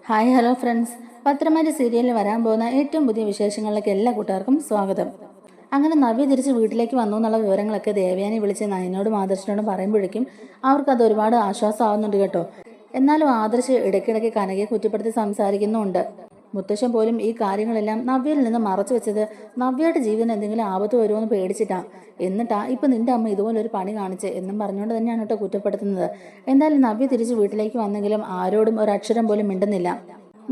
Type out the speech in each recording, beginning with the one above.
Hi hello friends, പത്രമാരി സീരിയലിൽ വരാൻ പോകുന്ന ഏറ്റവും പുതിയ വിശേഷങ്ങളിലേക്ക് എല്ലാ കൂട്ടുകാർക്കും സ്വാഗതം. അങ്ങനെ നവ്യ തിരിച്ച് വീട്ടിലേക്ക് വന്നു എന്നുള്ള വിവരങ്ങളൊക്കെ ദേവയാനി വിളിച്ച് നയനോടും ആദർശിനോടും പറയുമ്പോഴേക്കും അവർക്കത് ഒരുപാട് ആശ്വാസമാവുന്നുണ്ട് കേട്ടോ. എന്നാലും ആദർശ് ഇടയ്ക്കിടയ്ക്ക് കനകയെ കുറ്റപ്പെടുത്തി സംസാരിക്കുന്നുമുണ്ട്. മുത്തശ്ശൻ പോലും ഈ കാര്യങ്ങളെല്ലാം നവ്യയിൽ നിന്ന് മറച്ചു വെച്ചത് നവ്യയുടെ ജീവന് എന്തെങ്കിലും ആപത്ത് വരുമോ പേടിച്ചിട്ടാ. എന്നിട്ടാ ഇപ്പൊ നിന്റെ അമ്മ ഇതുപോലൊരു പണി കാണിച്ച് എന്നും പറഞ്ഞുകൊണ്ട് തന്നെയാണ് കേട്ടോ കുറ്റപ്പെടുത്തുന്നത്. എന്തായാലും നവ്യ തിരിച്ച് വീട്ടിലേക്ക് വന്നെങ്കിലും ആരോടും ഒരക്ഷരം പോലും മിണ്ടുന്നില്ല.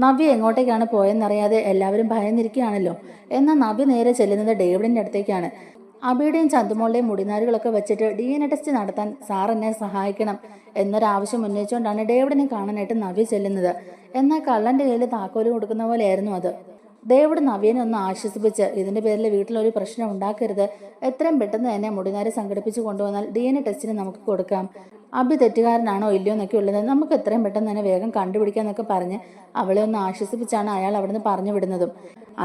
നവ്യ എങ്ങോട്ടേക്കാണ് പോയെന്നറിയാതെ എല്ലാവരും ഭയന്നിരിക്കുകയാണല്ലോ. എന്നാൽ നവ്യ നേരെ ചെല്ലുന്നത് ഡേവിഡിന്റെ അടുത്തേക്കാണ്. അബിയുടെയും ചന്തുമോളുടെയും മുടിനാരുകളൊക്കെ വെച്ചിട്ട് DNA ടെസ്റ്റ് നടത്താൻ സാർ എന്നെ സഹായിക്കണം എന്നൊരാവശ്യം ഉന്നയിച്ചുകൊണ്ടാണ് ഡേവിഡിനെ കാണാനായിട്ട് നവ്യ ചെല്ലുന്നത്. എന്നാൽ കള്ളന്റെ കയ്യിൽ താക്കോല് കൊടുക്കുന്ന പോലെയായിരുന്നു അത്. ഡേവിഡ് നവ്യനെ ഒന്ന് ആശ്വസിപ്പിച്ച് ഇതിന്റെ പേരിൽ വീട്ടിലൊരു പ്രശ്നം ഉണ്ടാക്കരുത്, എത്രയും പെട്ടെന്ന് തന്നെ മുടിനാര് സംഘടിപ്പിച്ച് കൊണ്ടുവന്നാൽ DNA ടെസ്റ്റിന് നമുക്ക് കൊടുക്കാം, അബി തെറ്റുകാരനാണോ ഇല്ലയോ എന്നൊക്കെ ഉള്ളത് നമുക്ക് എത്രയും പെട്ടെന്ന് തന്നെ വേഗം കണ്ടുപിടിക്കാന്നൊക്കെ പറഞ്ഞ് അവളെ ഒന്ന് ആശ്വസിപ്പിച്ചാണ് അയാൾ അവിടുന്ന് പറഞ്ഞു വിടുന്നതും.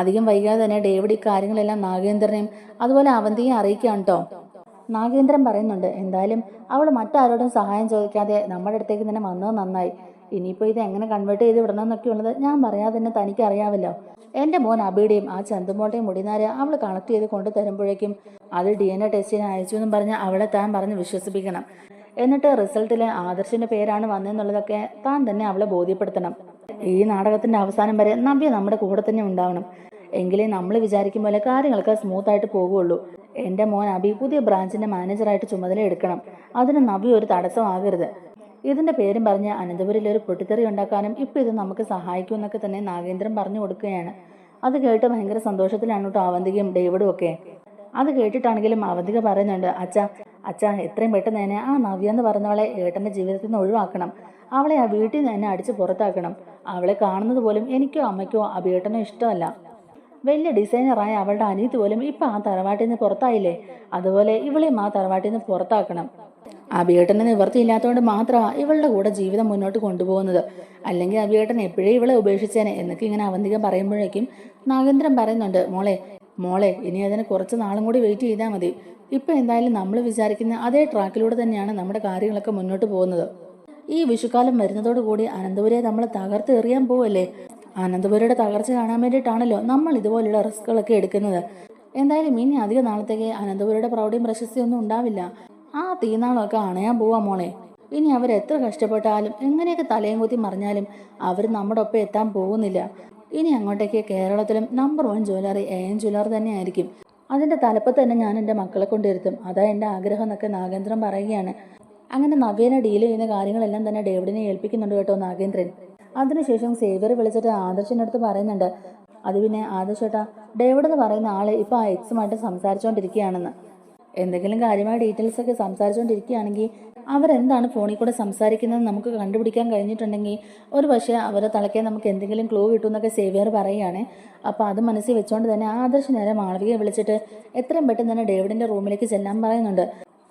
അധികം വൈകാതെ തന്നെ ഡേവിഡ് ഇക്കാര്യങ്ങളെല്ലാം നാഗേന്ദ്രനെയും അതുപോലെ അവന്തിയെ അറിയിക്കുകയാണ് കേട്ടോ. നാഗേന്ദ്രൻ പറയുന്നുണ്ട്, എന്തായാലും അവൾ മറ്റാരോടും സഹായം ചോദിക്കാതെ നമ്മുടെ അടുത്തേക്ക് തന്നെ വന്നത് നന്നായി. ഇനിയിപ്പോൾ ഇത് എങ്ങനെ കൺവേർട്ട് ചെയ്ത് വിടണമെന്നൊക്കെ ഉള്ളത് ഞാൻ പറയാതെ തന്നെ തനിക്ക് അറിയാമല്ലോ. എൻ്റെ മോൻ അബിയുടെയും ആ ചന്തുമോളുടെയും മുടിനാര് അവൾ കളക്ട് ചെയ്ത് കൊണ്ടു തരുമ്പോഴേക്കും അത് DNA ടെസ്റ്റിന് അയച്ചു എന്നും പറഞ്ഞ് അവളെ താൻ പറഞ്ഞ് വിശ്വസിപ്പിക്കണം. എന്നിട്ട് റിസൾട്ടിൽ ആദർശിന്റെ പേരാണ് വന്നെന്നുള്ളതൊക്കെ താൻ തന്നെ അവളെ ബോധ്യപ്പെടുത്തണം. ഈ നാടകത്തിന്റെ അവസാനം വരെ നവ്യ നമ്മുടെ കൂടെ തന്നെ ഉണ്ടാവണം. എങ്കിലേ നമ്മൾ വിചാരിക്കും പോലെ കാര്യങ്ങളൊക്കെ സ്മൂത്ത് ആയിട്ട് പോകുള്ളൂ. എൻ്റെ മോൻ അബി പുതിയ ബ്രാഞ്ചിന്റെ മാനേജറായിട്ട് ചുമതല എടുക്കണം. അതിന് നവ്യ ഒരു തടസ്സമാകരുത്. ഇതിന്റെ പേരും പറഞ്ഞ് അനന്തപുരിൽ ഒരു പൊട്ടിത്തെറി ഉണ്ടാക്കാനും ഇപ്പൊ ഇത് നമുക്ക് സഹായിക്കുമെന്നൊക്കെ തന്നെ നാഗേന്ദ്രൻ പറഞ്ഞു കൊടുക്കുകയാണ്. അത് കേട്ട് ഭയങ്കര സന്തോഷത്തിലാണ് കേട്ടോ അവന്തികയും ഡേവിഡും ഒക്കെ. അത് കേട്ടിട്ടാണെങ്കിലും അവന്തിക പറയുന്നുണ്ട്, അച്ഛാ എത്രയും പെട്ടെന്ന് തന്നെ ആ നവ്യ എന്ന് പറഞ്ഞവളെ ഏട്ടന്റെ ജീവിതത്തിൽ നിന്ന് ഒഴിവാക്കണം. അവളെ ആ വീട്ടിൽ നിന്ന് തന്നെ അടിച്ച് പുറത്താക്കണം. അവളെ കാണുന്നത് പോലും എനിക്കോ അമ്മയ്ക്കോ അഭിയേട്ടനോ ഇഷ്ടമല്ല. വലിയ ഡിസൈനറായ അവളുടെ അനിയത്തി പോലും ഇപ്പൊ ആ തറവാട്ടിൽ നിന്ന് പുറത്തായില്ലേ, അതുപോലെ ഇവളെയും ആ തറവാട്ടിൽ നിന്ന് പുറത്താക്കണം. അഭിയേട്ടന് നിവൃത്തിയില്ലാത്തതുകൊണ്ട് മാത്രമാണ് ഇവളുടെ കൂടെ ജീവിതം മുന്നോട്ട് കൊണ്ടുപോകുന്നത്. അല്ലെങ്കിൽ അഭിയേട്ടൻ എപ്പോഴേ ഇവളെ ഉപേക്ഷിച്ചേനെ എന്നൊക്കെ ഇങ്ങനെ അവന്തിക പറയുമ്പോഴേക്കും നാഗേന്ദ്രൻ പറയുന്നുണ്ട്, മോളെ ഇനി അതിന് കുറച്ച് നാളും കൂടി വെയിറ്റ് ചെയ്താൽ മതി. ഇപ്പൊ എന്തായാലും നമ്മൾ വിചാരിക്കുന്ന അതേ ട്രാക്കിലൂടെ തന്നെയാണ് നമ്മുടെ കാര്യങ്ങളൊക്കെ മുന്നോട്ട് പോകുന്നത്. ഈ വിഷുക്കാലം വരുന്നതോടുകൂടി അനന്തപുരിയെ നമ്മൾ തകർത്ത് എറിയാൻ പോവല്ലേ. അനന്തപുരിയുടെ തകർച്ച കാണാൻ വേണ്ടിയിട്ടാണല്ലോ നമ്മൾ ഇതുപോലുള്ള റിസ്കുകളൊക്കെ എടുക്കുന്നത്. എന്തായാലും ഇനി അധിക നാളത്തേക്ക് അനന്തപുരിയുടെ പ്രൗഢിയും പ്രശസ്തിയൊന്നും ഉണ്ടാവില്ല. ആ തീനാളമൊക്കെ അണയാൻ പോവാ മോളെ. ഇനി അവരെത്ര കഷ്ടപ്പെട്ടാലും എങ്ങനെയൊക്കെ തലയും കുത്തി മറിഞ്ഞാലും അവർ നമ്മുടെ ഒപ്പം എത്താൻ പോകുന്നില്ല. ഇനി അങ്ങോട്ടേക്ക് കേരളത്തിലും നമ്പർ 1 ജ്വല്ലറി AM ജ്വല്ലറി തന്നെ ആയിരിക്കും. അതിന്റെ തലപ്പത്ത് തന്നെ ഞാൻ എൻ്റെ മക്കളെ കൊണ്ടിരുത്തും. അതാ എൻ്റെ ആഗ്രഹം എന്നൊക്കെ നാഗേന്ദ്രൻ പറയുകയാണ്. അങ്ങനെ നവ്യനെ ഡീൽ ചെയ്യുന്ന കാര്യങ്ങളെല്ലാം തന്നെ ഡേവിഡിനെ ഏൽപ്പിക്കുന്നുണ്ട് കേട്ടോ നാഗേന്ദ്രൻ. അതിനുശേഷം സേവ്യർ വിളിച്ചിട്ട് ആദർശിൻ്റെ അടുത്ത് പറയുന്നുണ്ട്, അത് പിന്നെ ആദർശേട്ടാ, ഡേവിഡ് എന്ന് പറയുന്ന ആള് ഇപ്പൊ ആ എക്സുമായിട്ട് സംസാരിച്ചുകൊണ്ടിരിക്കുകയാണെന്ന്. എന്തെങ്കിലും കാര്യമായ ഡീറ്റെയിൽസ് ഒക്കെ സംസാരിച്ചുകൊണ്ടിരിക്കുകയാണെങ്കിൽ അവരെന്താണ് ഫോണിൽ കൂടെ സംസാരിക്കുന്നത് നമുക്ക് കണ്ടുപിടിക്കാൻ കഴിഞ്ഞിട്ടുണ്ടെങ്കിൽ ഒരു പക്ഷേ അവരെ തലയ്ക്കാൻ നമുക്ക് എന്തെങ്കിലും ക്ലൂ കിട്ടുമെന്നൊക്കെ സേവ്യർ പറയുകയാണ്. അപ്പോൾ അത് മനസ്സിൽ വെച്ചുകൊണ്ട് തന്നെ ആദർശ് നേരെ മാളവികയെ വിളിച്ചിട്ട് എത്രയും പെട്ടെന്ന് തന്നെ ഡേവിഡിന്റെ റൂമിലേക്ക് ചെല്ലാൻ പറയുന്നുണ്ട്.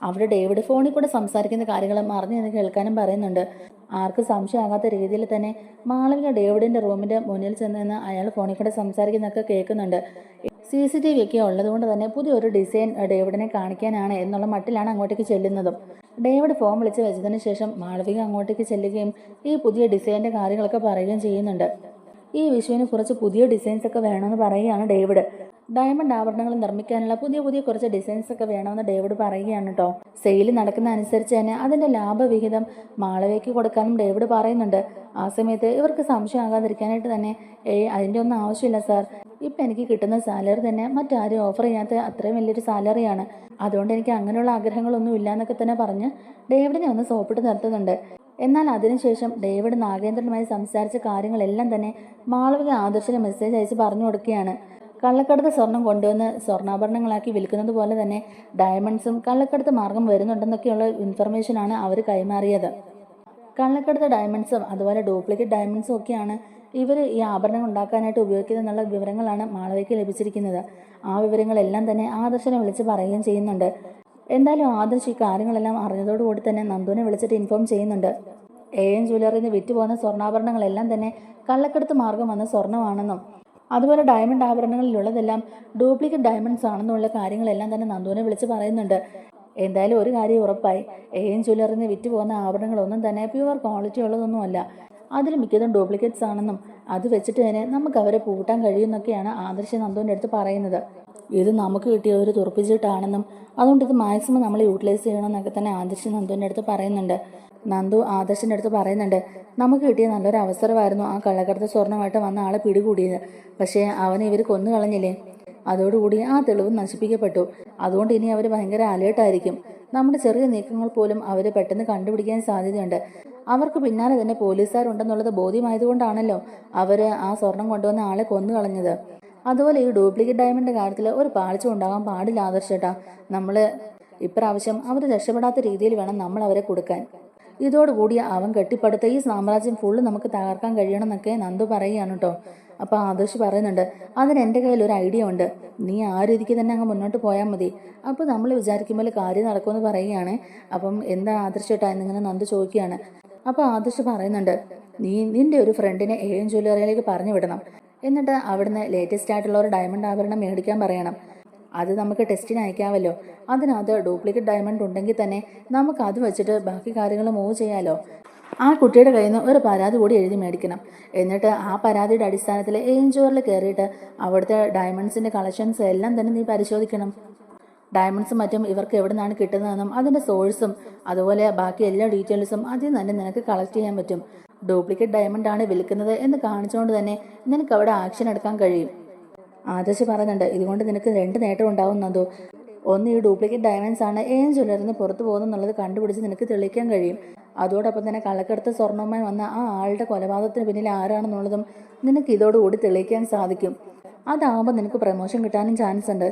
അവിടെ ഡേവിഡ് ഫോണിൽ കൂടെ സംസാരിക്കുന്ന കാര്യങ്ങൾ മറിഞ്ഞു നിന്ന് കേൾക്കാനും പറയുന്നുണ്ട്. ആർക്കും സംശയമാകാത്ത രീതിയിൽ തന്നെ മാളവിക ഡേവിഡിന്റെ റൂമിന്റെ മുന്നിൽ ചെന്ന് നിന്ന് അയാൾ ഫോണിൽ കൂടെ സംസാരിക്കുന്നതൊക്കെ കേൾക്കുന്നുണ്ട്. CCTV ഒക്കെ ഉള്ളതുകൊണ്ട് തന്നെ പുതിയൊരു ഡിസൈൻ ഡേവിഡിനെ കാണിക്കാനാണ് എന്നുള്ള മട്ടിലാണ് അങ്ങോട്ടേക്ക് ചെല്ലുന്നതും. ഡേവിഡ് ഫോൺ വിളിച്ച് വെച്ചതിന് ശേഷം മാളവിക അങ്ങോട്ടേക്ക് ചെല്ലുകയും ഈ പുതിയ ഡിസൈനിന്റെ കാര്യങ്ങളൊക്കെ പറയുകയും ചെയ്യുന്നുണ്ട്. ഈ വിഷുവിന് കുറച്ച് പുതിയ ഡിസൈൻസ് ഒക്കെ വേണമെന്ന് പറയുകയാണ് ഡേവിഡ്. ഡയമണ്ട് ആഭരണങ്ങൾ നിർമ്മിക്കാനുള്ള പുതിയ കുറച്ച് ഡിസൈൻസ് ഒക്കെ വേണമെന്ന് ഡേവിഡ് പറയുകയാണ് കേട്ടോ. സെയിൽ നടക്കുന്ന അനുസരിച്ച് തന്നെ അതിന്റെ ലാഭവിഹിതം മാളവികയ്ക്ക് കൊടുക്കാനും ഡേവിഡ് പറയുന്നുണ്ട്. ആ സമയത്ത് ഇവർക്ക് സംശയം ആകാതിരിക്കാനായിട്ട് തന്നെ അതിന്റെ ഒന്നും ആവശ്യമില്ല സാർ, ഇപ്പൊ എനിക്ക് കിട്ടുന്ന സാലറി തന്നെ മറ്റാരും ഓഫർ ചെയ്യാത്ത അത്രയും വലിയൊരു സാലറിയാണ്, അതുകൊണ്ട് എനിക്ക് അങ്ങനെയുള്ള ആഗ്രഹങ്ങളൊന്നും ഇല്ല എന്നൊക്കെ തന്നെ പറഞ്ഞ് ഡേവിഡിനെ ഒന്ന് സോപ്പിട്ട് നിർത്തുന്നുണ്ട്. എന്നാൽ അതിനുശേഷം ഡേവിഡ് നാഗേന്ദ്രനുമായി സംസാരിച്ച കാര്യങ്ങളെല്ലാം തന്നെ മാളവിക ആദർശിന് മെസ്സേജ് അയച്ച് പറഞ്ഞു കൊടുക്കുകയാണ്. കള്ളക്കടത്ത് സ്വർണം കൊണ്ടുവന്ന് സ്വർണ്ണാഭരണങ്ങളാക്കി വിൽക്കുന്നത് പോലെ തന്നെ ഡയമണ്ട്സും കള്ളക്കടത്ത് മാർഗം വരുന്നുണ്ടെന്നൊക്കെയുള്ള ഇൻഫർമേഷനാണ് അവർ കൈമാറിയത്. കള്ളക്കടത്ത് ഡയമണ്ട്സും അതുപോലെ ഡ്യൂപ്ലിക്കേറ്റ് ഡയമണ്ട്സും ഒക്കെയാണ് ഇവർ ഈ ആഭരണങ്ങൾ ഉണ്ടാക്കാനായിട്ട് ഉപയോഗിക്കുന്നതെന്നുള്ള വിവരങ്ങളാണ് മാളവികയ്ക്ക് ലഭിച്ചിരിക്കുന്നത്. ആ വിവരങ്ങളെല്ലാം തന്നെ ആദർശനെ വിളിച്ച് പറയുകയും ചെയ്യുന്നുണ്ട്. എന്തായാലും ആദർശ് ഈ കാര്യങ്ങളെല്ലാം അറിഞ്ഞതോടുകൂടി തന്നെ നന്ദുവിനെ വിളിച്ചിട്ട് ഇൻഫോം ചെയ്യുന്നുണ്ട്. AM ജ്വല്ലറിയിൽ നിന്ന് വിറ്റുപോകുന്ന സ്വർണ്ണാഭരണങ്ങളെല്ലാം തന്നെ കള്ളക്കടത്ത് മാർഗം വന്ന സ്വർണ്ണമാണെന്നും അതുപോലെ ഡയമണ്ട് ആഭരണങ്ങളിലുള്ളതെല്ലാം ഡ്യൂപ്ലിക്കേറ്റ് ഡയമണ്ട്സ് ആണെന്നുള്ള കാര്യങ്ങളെല്ലാം തന്നെ നന്ദുവിനെ വിളിച്ച് പറയുന്നുണ്ട്. എന്തായാലും ഒരു കാര്യം ഉറപ്പായി, AM ജ്വല്ലറിയിൽ നിന്ന് വിറ്റുപോകുന്ന ആഭരണങ്ങളൊന്നും തന്നെ പ്യുവർ ക്വാളിറ്റി ഉള്ളതൊന്നുമല്ല. അതിൽ മിക്കതും ഡ്യൂപ്ലിക്കേറ്റ്സ് ആണെന്നും അത് വെച്ചിട്ട് തന്നെ നമുക്ക് അവരെ പൂട്ടാൻ കഴിയുമെന്നൊക്കെയാണ് ആദർശ് നന്ദുവിൻ്റെ അടുത്ത് പറയുന്നത്. ഇത് നമുക്ക് കിട്ടിയ ഒരു തുറപ്പിച്ചിട്ടാണെന്നും അതുകൊണ്ട് ഇത് മാക്സിമം നമ്മൾ യൂട്ടിലൈസ് ചെയ്യണമെന്നൊക്കെ തന്നെ ആദർശ് നന്ദുവിൻ്റെ അടുത്ത് പറയുന്നുണ്ട്. നന്ദു ആദർശിൻ്റെ അടുത്ത് പറയുന്നുണ്ട്, നമുക്ക് കിട്ടിയ നല്ലൊരു അവസരമായിരുന്നു ആ കള്ളക്കടത്ത് സ്വർണ്ണമായിട്ട് വന്ന ആളെ പിടികൂടിയത്. പക്ഷേ അവനെ ഇവർ കൊന്നു കളഞ്ഞില്ലേ, അതോടുകൂടി ആ തെളിവ് നശിപ്പിക്കപ്പെട്ടു. അതുകൊണ്ട് ഇനി അവർ ഭയങ്കര അലേർട്ടായിരിക്കും. നമ്മുടെ ചെറിയ നീക്കങ്ങൾ പോലും അവർ പെട്ടെന്ന് കണ്ടുപിടിക്കാൻ സാധ്യതയുണ്ട്. അവർക്ക് പിന്നാലെ തന്നെ പോലീസുകാരുണ്ടെന്നുള്ളത് ബോധ്യമായതുകൊണ്ടാണല്ലോ അവർ ആ സ്വർണം കൊണ്ടുവന്ന ആളെ കൊന്നു കളഞ്ഞത്. അതുപോലെ ഈ ഡ്യൂപ്ലിക്കേറ്റ് ഡയമണ്ട് കാര്യത്തിൽ ഒരു പാളിച്ച ഉണ്ടാകാൻ പാടില്ല ആദർശേട്ടാ. നമ്മൾ ഇപ്രാവശ്യം അവർ രക്ഷപ്പെടാത്ത രീതിയിൽ വേണം നമ്മൾ അവരെ കൊടുക്കാൻ. ഇതോടുകൂടി അവൻ കെട്ടിപ്പടുത്ത ഈ സാമ്രാജ്യം ഫുള്ള് നമുക്ക് തകർക്കാൻ കഴിയണമെന്നൊക്കെ നന്ദു പറയുകയാണ് കേട്ടോ. അപ്പോൾ ആദർശ് പറയുന്നുണ്ട്, അതിന് എൻ്റെ കയ്യിൽ ഒരു ഐഡിയ ഉണ്ട്. നീ ആ രീതിക്ക് തന്നെ അങ്ങ് മുന്നോട്ട് പോയാൽ മതി. അപ്പോൾ നമ്മൾ വിചാരിക്കുമ്പോൾ കാര്യം നടക്കുമെന്ന് പറയുകയാണ്. അപ്പം എന്താ ആദർശേട്ടാ എന്നിങ്ങനെ നന്ദു ചോദിക്കുകയാണ്. അപ്പോൾ ആദർശ് പറയുന്നുണ്ട്, നീ നിന്റെ ഒരു ഫ്രണ്ടിനെ AM ജ്വല്ലറിയിലേക്ക് പറഞ്ഞു വിടണം. എന്നിട്ട് അവിടുന്ന് ലേറ്റസ്റ്റ് ആയിട്ടുള്ള ഒരു ഡയമണ്ട് ആഭരണം മേടിക്കാൻ പറയണം. അത് നമുക്ക് ടെസ്റ്റിന് അയക്കാമല്ലോ. അതിനകത്ത് ഡ്യൂപ്ലിക്കേറ്റ് ഡയമണ്ട് ഉണ്ടെങ്കിൽ തന്നെ നമുക്ക് അത് വെച്ചിട്ട് ബാക്കി കാര്യങ്ങൾ മൂവ് ചെയ്യാമല്ലോ. ആ കുട്ടിയുടെ കയ്യിൽ നിന്ന് ഒരു പരാതി കൂടി എഴുതി മേടിക്കണം. എന്നിട്ട് ആ പരാതിയുടെ അടിസ്ഥാനത്തിൽ AM ജ്വല്ലറിൽ കയറിയിട്ട് അവിടുത്തെ ഡയമണ്ട്സിൻ്റെ കളക്ഷൻസ് എല്ലാം തന്നെ നീ പരിശോധിക്കണം. ഡയമണ്ട്സും മറ്റും ഇവർക്ക് എവിടെ നിന്നാണ് കിട്ടുന്നതെന്നും അതിൻ്റെ സോഴ്സും അതുപോലെ ബാക്കി എല്ലാ ഡീറ്റെയിൽസും അതിൽ തന്നെ നിനക്ക് കളക്ട് ചെയ്യാൻ പറ്റും. ഡ്യൂപ്ലിക്കേറ്റ് ഡയമണ്ട് ആണ് വിൽക്കുന്നത് എന്ന് കാണിച്ചുകൊണ്ട് തന്നെ നിനക്ക് അവിടെ ആക്ഷൻ എടുക്കാൻ കഴിയും. ആദർശ് പറയുന്നുണ്ട്, ഇതുകൊണ്ട് നിനക്ക് 2 നേട്ടം ഉണ്ടാവുന്നതോ. ഒന്ന്, ഈ ഡ്യൂപ്ലിക്കേറ്റ് ഡയമണ്ട്സ് ആണ് AM ജ്വല്ലറിൽ നിന്ന് പുറത്തു പോകുന്നുള്ളത് കണ്ടുപിടിച്ച് നിനക്ക് തെളിയിക്കാൻ കഴിയും. അതോടൊപ്പം തന്നെ കള്ളക്കടത്ത് സ്വർണ്ണവുമായി വന്ന ആ ആളുടെ കൊലപാതകത്തിന് പിന്നിൽ ആരാണെന്നുള്ളതും നിനക്ക് ഇതോടുകൂടി തെളിയിക്കാൻ സാധിക്കും. അതാവുമ്പോൾ നിനക്ക് പ്രമോഷൻ കിട്ടാനും ചാൻസ് ഉണ്ട്.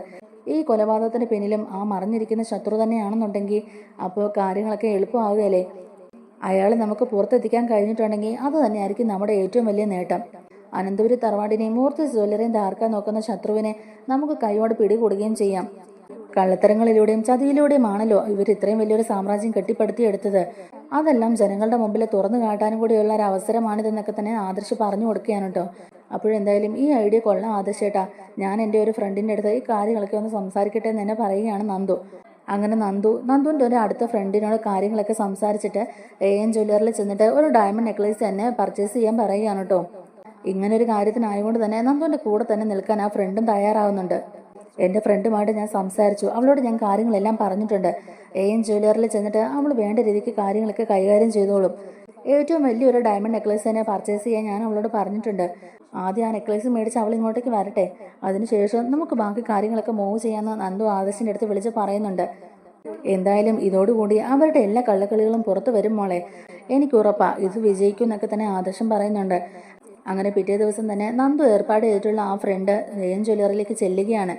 ഈ കൊലപാതകത്തിന് പിന്നിലും ആ മറിഞ്ഞിരിക്കുന്ന ശത്രു തന്നെയാണെന്നുണ്ടെങ്കിൽ അപ്പോൾ കാര്യങ്ങളൊക്കെ എളുപ്പമാവുകയല്ലേ. അയാൾ നമുക്ക് പുറത്തെത്തിക്കാൻ കഴിഞ്ഞിട്ടുണ്ടെങ്കിൽ അത് തന്നെയായിരിക്കും നമ്മുടെ ഏറ്റവും വലിയ നേട്ടം. അനന്തപുരി തറവാടിനെയും മൂർത്തി ജ്വല്ലറിയും തകർക്കാൻ നോക്കുന്ന ശത്രുവിനെ നമുക്ക് കൈയോടെ പിടികൂടുകയും ചെയ്യാം. കള്ളത്തരങ്ങളിലൂടെയും ചതിയിലൂടെയുമാണല്ലോ ഇവർ ഇത്രയും വലിയൊരു സാമ്രാജ്യം കെട്ടിപ്പടുത്തിയെടുത്തത്. അതെല്ലാം ജനങ്ങളുടെ മുമ്പിൽ തുറന്നു കാട്ടാനും കൂടിയുള്ള ഒരു അവസരമാണിതെന്നൊക്കെ തന്നെ ആദർശ് പറഞ്ഞു കൊടുക്കുകയാണ് കേട്ടോ. അപ്പോഴെന്തായാലും ഈ ഐഡിയ കൊള്ളാം ആദർശേട്ടാ. ഞാൻ എൻ്റെ ഒരു ഫ്രണ്ടിൻ്റെ അടുത്ത് ഈ കാര്യങ്ങളൊക്കെ ഒന്ന് സംസാരിക്കട്ടെ എന്ന് തന്നെ പറയുകയാണ് നന്ദു. അങ്ങനെ നന്ദുവിൻ്റെ ഒരു അടുത്ത ഫ്രണ്ടിനോട് കാര്യങ്ങളൊക്കെ സംസാരിച്ചിട്ട് AM ജ്വല്ലറിൽ ചെന്നിട്ട് ഒരു ഡയമണ്ട് നെക്ലേസ് തന്നെ പർച്ചേസ് ചെയ്യാൻ പറയുകയാണ് കേട്ടോ. ഇങ്ങനൊരു കാര്യത്തിനായതുകൊണ്ട് തന്നെ നന്ദുവിൻ്റെ കൂടെ തന്നെ നിൽക്കാൻ ആ ഫ്രണ്ടും തയ്യാറാവുന്നുണ്ട്. എൻ്റെ ഫ്രണ്ടുമായിട്ട് ഞാൻ സംസാരിച്ചു, അവളോട് ഞാൻ കാര്യങ്ങളെല്ലാം പറഞ്ഞിട്ടുണ്ട്. AM ജ്വല്ലറിൽ ചെന്നിട്ട് അവൾ വേണ്ട രീതിക്ക് കാര്യങ്ങളൊക്കെ കൈകാര്യം ചെയ്തോളും. ഏറ്റവും വലിയൊരു ഡയമണ്ട് നെക്ലേസ് തന്നെ പർച്ചേസ് ചെയ്യാൻ ഞാൻ അവളോട് പറഞ്ഞിട്ടുണ്ട്. ആദ്യം ആ നെക്ലേസ് മേടിച്ച് അവൾ ഇങ്ങോട്ടേക്ക് വരട്ടെ, അതിനുശേഷം നമുക്ക് ബാക്കി കാര്യങ്ങളൊക്കെ മൂവ് ചെയ്യാമെന്ന് നന്ദു ആദർശിൻ്റെ അടുത്ത് വിളിച്ച് പറയുന്നുണ്ട്. എന്തായാലും ഇതോടുകൂടി അവരുടെ എല്ലാ കള്ളക്കളികളും പുറത്തു വരും മോളെ, എനിക്ക് ഉറപ്പാ ഇത് വിജയിക്കും എന്നൊക്കെ തന്നെ ആദർശം പറയുന്നുണ്ട്. അങ്ങനെ പിറ്റേ ദിവസം തന്നെ നന്ദു ഏർപ്പാട് ചെയ്തിട്ടുള്ള ആ ഫ്രണ്ട് AM ജ്വല്ലറിയിലേക്ക് ചെല്ലുകയാണ്.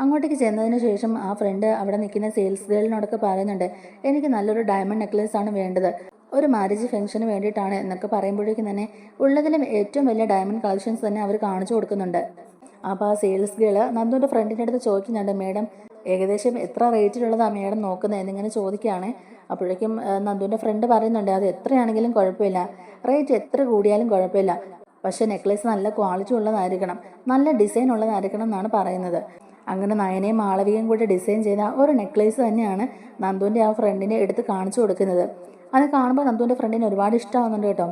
അങ്ങോട്ടേക്ക് ചെന്നതിന് ശേഷം ആ ഫ്രണ്ട് അവിടെ നിൽക്കുന്ന സെയിൽസ് ഗേളിനോടൊക്കെ പറയുന്നുണ്ട്, എനിക്ക് നല്ലൊരു ഡയമണ്ട് നെക്ലേസ് ആണ് വേണ്ടത്, ഒരു മാരേജ് ഫംഗ്ഷന് വേണ്ടിയിട്ടാണ് എന്നൊക്കെ പറയുമ്പോഴേക്കും തന്നെ ഉള്ളതിലും ഏറ്റവും വലിയ ഡയമണ്ട് കളക്ഷൻസ് തന്നെ അവർ കാണിച്ചു കൊടുക്കുന്നുണ്ട്. അപ്പോൾ ആ സെയിൽസ് ഗേള് നന്ദുവിൻ്റെ ഫ്രണ്ടിൻ്റെ അടുത്ത് ചോദിക്കുന്നുണ്ട്, മേഡം ഏകദേശം എത്ര റേറ്റിലുള്ളതാണ് മേഡം നോക്കുന്നത് എന്നിങ്ങനെ ചോദിക്കുകയാണ്. അപ്പോഴേക്കും നന്ദുവിൻ്റെ ഫ്രണ്ട് പറയുന്നുണ്ട്, അത് എത്രയാണെങ്കിലും കുഴപ്പമില്ല, റേറ്റ് എത്ര കൂടിയാലും കുഴപ്പമില്ല, പക്ഷേ നെക്ലേസ് നല്ല ക്വാളിറ്റി ഉള്ളതായിരിക്കണം, നല്ല ഡിസൈൻ ഉള്ളതായിരിക്കണം എന്നാണ് പറയുന്നത്. അങ്ങനെ നയനയും മാളവികയും കൂടി ഡിസൈൻ ചെയ്ത ഒരു നെക്ലേസ് തന്നെയാണ് നന്ദുവിൻ്റെ ആ ഫ്രണ്ടിനെ എടുത്ത് കാണിച്ചു കൊടുക്കുന്നത്. അത് കാണുമ്പോൾ നന്ദുവിൻ്റെ ഫ്രണ്ടിന് ഒരുപാട് ഇഷ്ടമാവുന്നുണ്ട് കേട്ടോ.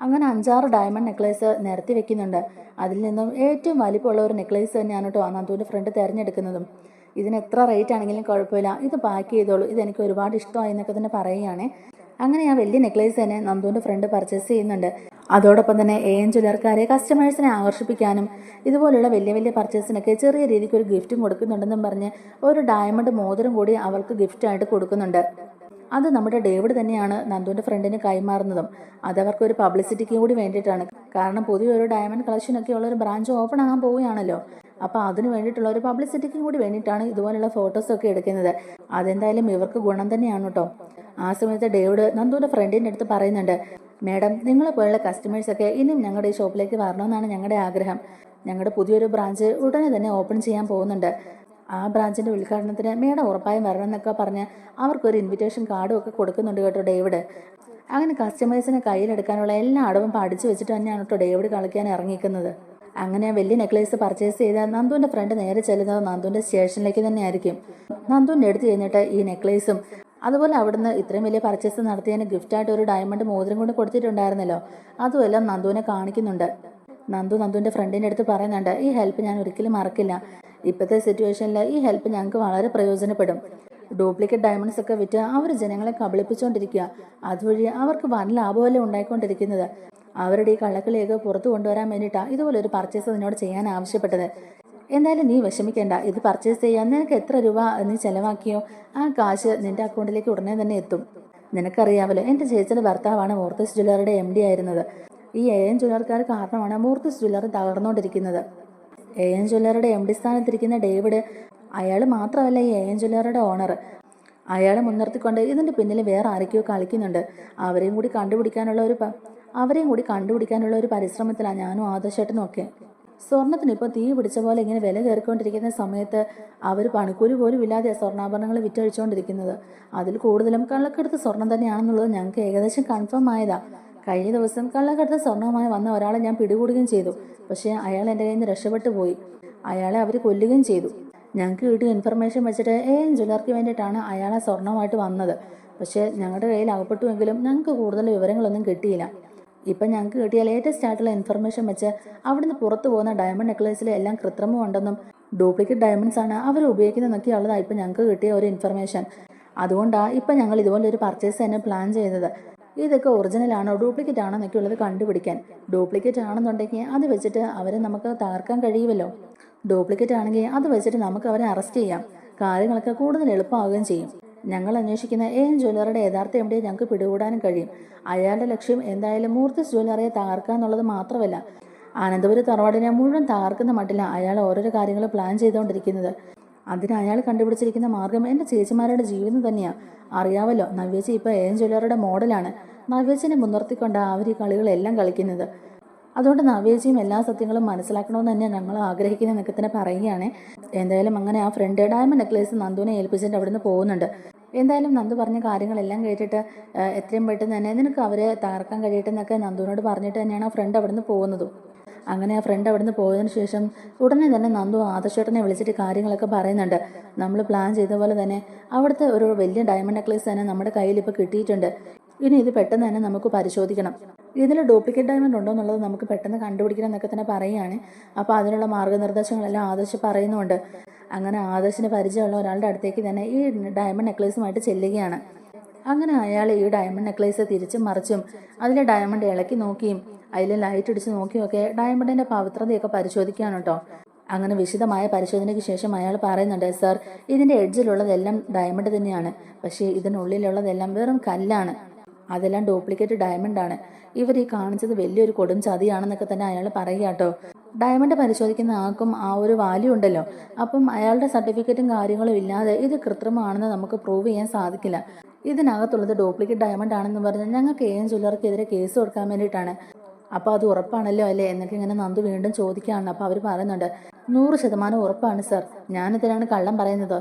അങ്ങനെ 5-6 ഡയമണ്ട് നെക്ലേസ് നിരത്തി വെക്കുന്നുണ്ട്. അതിൽ നിന്നും ഏറ്റവും വലിപ്പമുള്ള ഒരു നെക്ലേസ് തന്നെയാണ് കേട്ടോ നന്ദുവിൻ്റെ ഫ്രണ്ട് തിരഞ്ഞെടുക്കുന്നതും. ഇതിന് എത്ര റേറ്റ് ആണെങ്കിലും കുഴപ്പമില്ല, ഇത് പാക്ക് ചെയ്തോളൂ, ഇതെനിക്ക് ഒരുപാട് ഇഷ്ടമായി എന്നൊക്കെ തന്നെ പറയുകയാണ്. അങ്ങനെ ആ വലിയ നെക്ലേസ് തന്നെ നന്ദുവിൻ്റെ ഫ്രണ്ട് പർച്ചേസ് ചെയ്യുന്നുണ്ട്. അതോടൊപ്പം തന്നെ AM ജ്വല്ലറിക്കാരെ കസ്റ്റമേഴ്സിനെ ആകർഷിപ്പിക്കാനും ഇതുപോലുള്ള വലിയ വലിയ പർച്ചേസിനൊക്കെ ചെറിയ രീതിക്ക് ഒരു ഗിഫ്റ്റും കൊടുക്കുന്നുണ്ടെന്നും പറഞ്ഞ് ഒരു ഡയമണ്ട് മോതിരം കൂടി അവർക്ക് ഗിഫ്റ്റായിട്ട് കൊടുക്കുന്നുണ്ട്. അത് നമ്മുടെ ഡേവിഡ് തന്നെയാണ് നന്ദുവിൻ്റെ ഫ്രണ്ടിന് കൈമാറുന്നതും. അതവർക്കൊരു പബ്ലിസിറ്റിക്ക് കൂടി വേണ്ടിയിട്ടാണ്. കാരണം പുതിയൊരു ഡയമണ്ട് കളക്ഷനൊക്കെ ഉള്ള ഒരു ബ്രാഞ്ച് ഓപ്പൺ ആകാൻ പോവുകയാണല്ലോ. അപ്പോൾ അതിന് വേണ്ടിയിട്ടുള്ള ഒരു പബ്ലിസിറ്റിക്കും കൂടി വേണ്ടിയിട്ടാണ് ഇതുപോലുള്ള ഫോട്ടോസൊക്കെ എടുക്കുന്നത്. അതെന്തായാലും ഇവർക്ക് ഗുണം തന്നെയാണ് കേട്ടോ. ആ സമയത്ത് ഡേവിഡ് നന്ദുവിൻ്റെ ഫ്രണ്ടിൻ്റെ അടുത്ത് പറയുന്നുണ്ട്, മേഡം നിങ്ങളെ പോലുള്ള കസ്റ്റമേഴ്സൊക്കെ ഇനിയും ഞങ്ങളുടെ ഈ ഷോപ്പിലേക്ക് വരണമെന്നാണ് ഞങ്ങളുടെ ആഗ്രഹം. ഞങ്ങളുടെ പുതിയൊരു ബ്രാഞ്ച് ഉടനെ തന്നെ ഓപ്പൺ ചെയ്യാൻ പോകുന്നുണ്ട്. ആ ബ്രാഞ്ചിൻ്റെ ഉദ്ഘാടനത്തിന് മേഡം ഉറപ്പായും വരണം എന്നൊക്കെ പറഞ്ഞ് അവർക്കൊരു ഇൻവിറ്റേഷൻ കാർഡും ഒക്കെ കൊടുക്കുന്നുണ്ട് കേട്ടോ ഡേവിഡ്. അങ്ങനെ കസ്റ്റമേഴ്സിനെ കയ്യിലെടുക്കാനുള്ള എല്ലാ അടവും പഠിച്ചു വെച്ചിട്ട് തന്നെയാണ് കേട്ടോ ഡേവിഡ് കളിക്കാൻ ഇറങ്ങിക്കുന്നത്. അങ്ങനെ വലിയ നെക്ലേസ് പർച്ചേസ് ചെയ്ത നന്ദുവിൻ്റെ ഫ്രണ്ട് നേരെ ചെല്ലുന്നത് നന്ദുവിൻ്റെ സ്റ്റേഷനിലേക്ക് തന്നെ ആയിരിക്കും. നന്ദുവിൻ്റെ അടുത്ത് കഴിഞ്ഞിട്ട് ഈ നെക്ലേസും അതുപോലെ അവിടുന്ന് ഇത്രയും വലിയ പർച്ചേസ് നടത്തിയതിന് ഗിഫ്റ്റായിട്ട് ഒരു ഡയമണ്ട് മോതിരം കൊണ്ട് കൊടുത്തിട്ടുണ്ടായിരുന്നല്ലോ, അതുമെല്ലാം നന്ദുവിനെ കാണിക്കുന്നുണ്ട്. നന്ദുവിൻ്റെ ഫ്രണ്ടിൻ്റെ അടുത്ത് പറയുന്നുണ്ട്, ഈ ഹെൽപ്പ് ഞാൻ ഒരിക്കലും മറക്കില്ല. ഇപ്പോഴത്തെ സിറ്റുവേഷനിൽ ഈ ഹെൽപ്പ് ഞങ്ങൾക്ക് വളരെ പ്രയോജനപ്പെടും. ഡ്യൂപ്ലിക്കേറ്റ് ഡയമണ്ട്സ് ഒക്കെ വിറ്റ് അവർ ജനങ്ങളെ കബളിപ്പിച്ചുകൊണ്ടിരിക്കുക. അതുവഴി അവർക്ക് വൻ ലാഭമല്ലേ ഉണ്ടായിക്കൊണ്ടിരിക്കുന്നത്. അവരുടെ ഈ കള്ളക്കളിയൊക്കെ പുറത്തു കൊണ്ടുവരാൻ വേണ്ടിയിട്ടാണ് ഇതുപോലെ ഒരു പർച്ചേസ് നിന്നോട് ചെയ്യാൻ ആവശ്യപ്പെട്ടത്. എന്തായാലും നീ വിഷമിക്കേണ്ട. ഇത് പർച്ചേസ് ചെയ്യാൻ നിനക്ക് എത്ര രൂപ നീ ചെലവാക്കിയോ ആ കാശ് നിന്റെ അക്കൗണ്ടിലേക്ക് ഉടനെ തന്നെ എത്തും. നിനക്കറിയാമല്ലോ, എൻ്റെ ചേച്ചിയുടെ ഭർത്താവാണ് മൂർത്തിസ് ജ്വല്ലറിയുടെ MD ആയിരുന്നത്. ഈ AM ജ്വല്ലറിക്കാർ കാരണമാണ് മൂർത്തിസ് ജ്വല്ലറി തകർന്നുകൊണ്ടിരിക്കുന്നത്. AM ജ്വല്ലറിയുടെ MD സ്ഥാനത്തിരിക്കുന്ന ഡേവിഡ്, അയാൾ മാത്രമല്ല ഈ AM ജ്വല്ലറിയുടെ ഓണർ. അയാളെ മുൻനിർത്തിക്കൊണ്ട് ഇതിൻ്റെ പിന്നിൽ വേറെ ആരൊക്കെയോ കളിക്കുന്നുണ്ട്. അവരെയും കൂടി കണ്ടുപിടിക്കാനുള്ള ഒരു പരിശ്രമത്തിലാണ് ഞാനും ആദർശേട്ടനും ഒക്കെ. സ്വർണത്തിന് ഇപ്പോൾ തീ പിടിച്ച പോലെ ഇങ്ങനെ വില കയറിക്കൊണ്ടിരിക്കുന്ന സമയത്ത് അവർ പണിക്കൂലി പോലും ഇല്ലാതെ സ്വർണ്ണാഭരണങ്ങൾ വിറ്റഴിച്ചുകൊണ്ടിരിക്കുന്നത്. അതിൽ കൂടുതലും കള്ളക്കടത്ത് സ്വർണം തന്നെയാണെന്നുള്ളത് ഞങ്ങൾക്ക് ഏകദേശം കൺഫേം ആയതാ. കഴിഞ്ഞ ദിവസം കള്ളക്കടത്ത് സ്വർണവുമായി വന്ന ഒരാളെ ഞാൻ പിടികൂടുകയും ചെയ്തു. പക്ഷേ അയാൾ എൻ്റെ കയ്യിൽ നിന്ന് രക്ഷപ്പെട്ടു പോയി. അയാളെ അവർ കൊല്ലുകയും ചെയ്തു. ഞങ്ങൾക്ക് കിട്ടിയ ഇൻഫർമേഷൻ വെച്ചിട്ട് AM ജ്വല്ലറിക്ക് വേണ്ടിയിട്ടാണ് അയാൾ ആ സ്വർണവുമായിട്ട് വന്നത്. പക്ഷേ ഞങ്ങളുടെ കയ്യിൽ അകപ്പെട്ടുവെങ്കിലും ഞങ്ങൾക്ക് കൂടുതൽ വിവരങ്ങളൊന്നും കിട്ടിയില്ല. ഇപ്പം ഞങ്ങൾക്ക് കിട്ടിയ ലേറ്റസ്റ്റ് ആയിട്ടുള്ള ഇൻഫർമേഷൻ വെച്ച് അവിടുന്ന് പുറത്തു പോകുന്ന ഡയമണ്ട് നെക്ലേസിൽ എല്ലാം കൃത്രിമമുണ്ടെന്നും ഡ്യൂപ്ലിക്കേറ്റ് ഡയമണ്ട്സ് ആണ് അവർ ഉപയോഗിക്കുന്നതെന്നൊക്കെയുള്ളതാണ് ഇപ്പം ഞങ്ങൾക്ക് കിട്ടിയ ഒരു ഇൻഫർമേഷൻ. അതുകൊണ്ടാണ് ഇപ്പം ഞങ്ങൾ ഇതുപോലെ ഒരു പർച്ചേസ് തന്നെ പ്ലാൻ ചെയ്തത്. ഇതൊക്കെ ഒറിജിനൽ ആണോ ഡ്യൂപ്ലിക്കേറ്റ് ആണോ എന്നൊക്കെയുള്ളത് കണ്ടുപിടിക്കാൻ. ഡ്യൂപ്ലിക്കേറ്റ് ആണെന്നുണ്ടെങ്കിൽ അത് വെച്ചിട്ട് അവരെ നമുക്ക് തകർക്കാൻ കഴിയുമല്ലോ. ഡ്യൂപ്ലിക്കേറ്റ് ആണെങ്കിൽ അത് വെച്ചിട്ട് നമുക്ക് അവരെ അറസ്റ്റ് ചെയ്യാം. കാര്യങ്ങളൊക്കെ കൂടുതൽ എളുപ്പമാവുകയും ചെയ്യും. ഞങ്ങൾ അന്വേഷിക്കുന്ന AM ജ്വല്ലറിയുടെ യഥാർത്ഥ MD ഞങ്ങൾക്ക് പിടികൂടാനും കഴിയും. അയാളുടെ ലക്ഷ്യം എന്തായാലും മൂർത്തിസ് ജ്വല്ലറിയെ തകർക്കുക എന്നുള്ളത് മാത്രമല്ല, അനന്തപുരി തറവാടിനെ മുഴുവൻ തകർക്കുന്ന മട്ടില്ല അയാൾ ഓരോരോ കാര്യങ്ങൾ പ്ലാൻ ചെയ്തുകൊണ്ടിരിക്കുന്നത്. അതിന് അയാൾ കണ്ടുപിടിച്ചിരിക്കുന്ന മാർഗം എൻ്റെ ചേച്ചിമാരുടെ ജീവിതം തന്നെയാണ്. അറിയാമല്ലോ, നവ്യേച്ചി ഇപ്പോൾ AM ജ്വല്ലറിയുടെ മോഡലാണ്. നവ്യേച്ചിനെ മുൻനിർത്തിക്കൊണ്ടാണ് അവർ ഈ കളികളെല്ലാം കളിക്കുന്നത്. അതുകൊണ്ട് നവ്യേച്ചിയും എല്ലാ സത്യങ്ങളും മനസ്സിലാക്കണമെന്ന് തന്നെയാണ് ഞങ്ങൾ ആഗ്രഹിക്കുന്നതെന്നൊക്കെ തന്നെ പറയുകയാണ്. എന്തായാലും അങ്ങനെ ആ ഫ്രണ്ട് ഡയമണ്ട് നെക്ലേസ് നന്ദുവിനെ ഏൽപ്പിച്ചിട്ട് അവിടുന്ന് പോകുന്നുണ്ട്. എന്തായാലും നന്ദു പറഞ്ഞ കാര്യങ്ങളെല്ലാം കേട്ടിട്ട് എത്രയും പെട്ടെന്ന് തന്നെ നിനക്ക് അവരെ തകർക്കാൻ കഴിയട്ടെന്നൊക്കെ നന്ദുവിനോട് പറഞ്ഞിട്ട് തന്നെയാണ് ആ ഫ്രണ്ട് അവിടുന്ന് പോകുന്നതും. അങ്ങനെ ആ ഫ്രണ്ട് അവിടുന്ന് പോയതിനു ശേഷം ഉടനെ തന്നെ നന്ദു ആദർശേട്ടനെ വിളിച്ചിട്ട് കാര്യങ്ങളൊക്കെ പറയുന്നുണ്ട്. നമ്മൾ പ്ലാൻ ചെയ്ത പോലെ തന്നെ അവിടുത്തെ ഒരു വലിയ ഡയമണ്ട് നെക്ലേസ് തന്നെ നമ്മുടെ കയ്യിൽ ഇപ്പോൾ കിട്ടിയിട്ടുണ്ട്. ഇനി ഇത് പെട്ടെന്ന് തന്നെ നമുക്ക് പരിശോധിക്കണം. ഇതിൽ ഡ്യൂപ്ലിക്കേറ്റ് ഡയമണ്ട് ഉണ്ടോ എന്നുള്ളത് നമുക്ക് പെട്ടെന്ന് കണ്ടുപിടിക്കണം എന്നൊക്കെ തന്നെ പറയുകയാണ്. അപ്പോൾ അതിനുള്ള മാർഗ്ഗനിർദ്ദേശങ്ങളെല്ലാം ആദർശ് പറയുന്നുണ്ട്. അങ്ങനെ ആദർശിന് പരിചയമുള്ള ഒരാളുടെ അടുത്തേക്ക് തന്നെ ഈ ഡയമണ്ട് നെക്ലേസുമായിട്ട് ചെല്ലുകയാണ്. അങ്ങനെ അയാൾ ഈ ഡയമണ്ട് നെക്ലേസ് തിരിച്ചും മറിച്ചും അതിലെ ഡയമണ്ട് ഇളക്കി നോക്കിയും അതിൽ ലൈറ്റ് അടിച്ച് നോക്കിയൊക്കെ ഡയമണ്ടിൻ്റെ പവിത്രതയൊക്കെ പരിശോധിക്കുകയാണ് കേട്ടോ. അങ്ങനെ വിശദമായ പരിശോധനയ്ക്ക് ശേഷം അയാൾ പറയുന്നുണ്ട്, സർ, ഇതിൻ്റെ എഡ്ജിലുള്ളതെല്ലാം ഡയമണ്ട് തന്നെയാണ്. പക്ഷേ ഇതിനുള്ളിലുള്ളതെല്ലാം വെറും കല്ലാണ്. അതെല്ലാം ഡ്യൂപ്ലിക്കേറ്റ് ഡയമണ്ട് ആണ്. ഇവർ ഈ കാണിച്ചത് വലിയൊരു കൊടും ചതിയാണെന്നൊക്കെ തന്നെ അയാൾ പറയുക കേട്ടോ. ഡയമണ്ട് പരിശോധിക്കുന്ന ആൾക്കും ആ ഒരു വാല്യൂ ഉണ്ടല്ലോ. അപ്പം അയാളുടെ സർട്ടിഫിക്കറ്റും കാര്യങ്ങളും ഇല്ലാതെ ഇത് കൃത്രിമമാണെന്ന് നമുക്ക് പ്രൂവ് ചെയ്യാൻ സാധിക്കില്ല. ഇതിനകത്തുള്ളത് ഡ്യൂപ്ലിക്കേറ്റ് ഡയമണ്ട് ആണെന്ന് പറഞ്ഞാൽ ഞങ്ങൾക്ക് AM ജ്വല്ലറിക്കെതിരെ കേസ് കൊടുക്കാൻ വേണ്ടിയിട്ടാണ്. അപ്പോൾ അത് ഉറപ്പാണല്ലോ അല്ലേ എന്നൊക്കെ ഇങ്ങനെ നന്ദു വീണ്ടും ചോദിക്കുകയാണ്. അപ്പോൾ അവർ പറയുന്നുണ്ട്, 100% ഉറപ്പാണ് സർ, ഞാനിതിനാണ് കള്ളം പറയുന്നത്.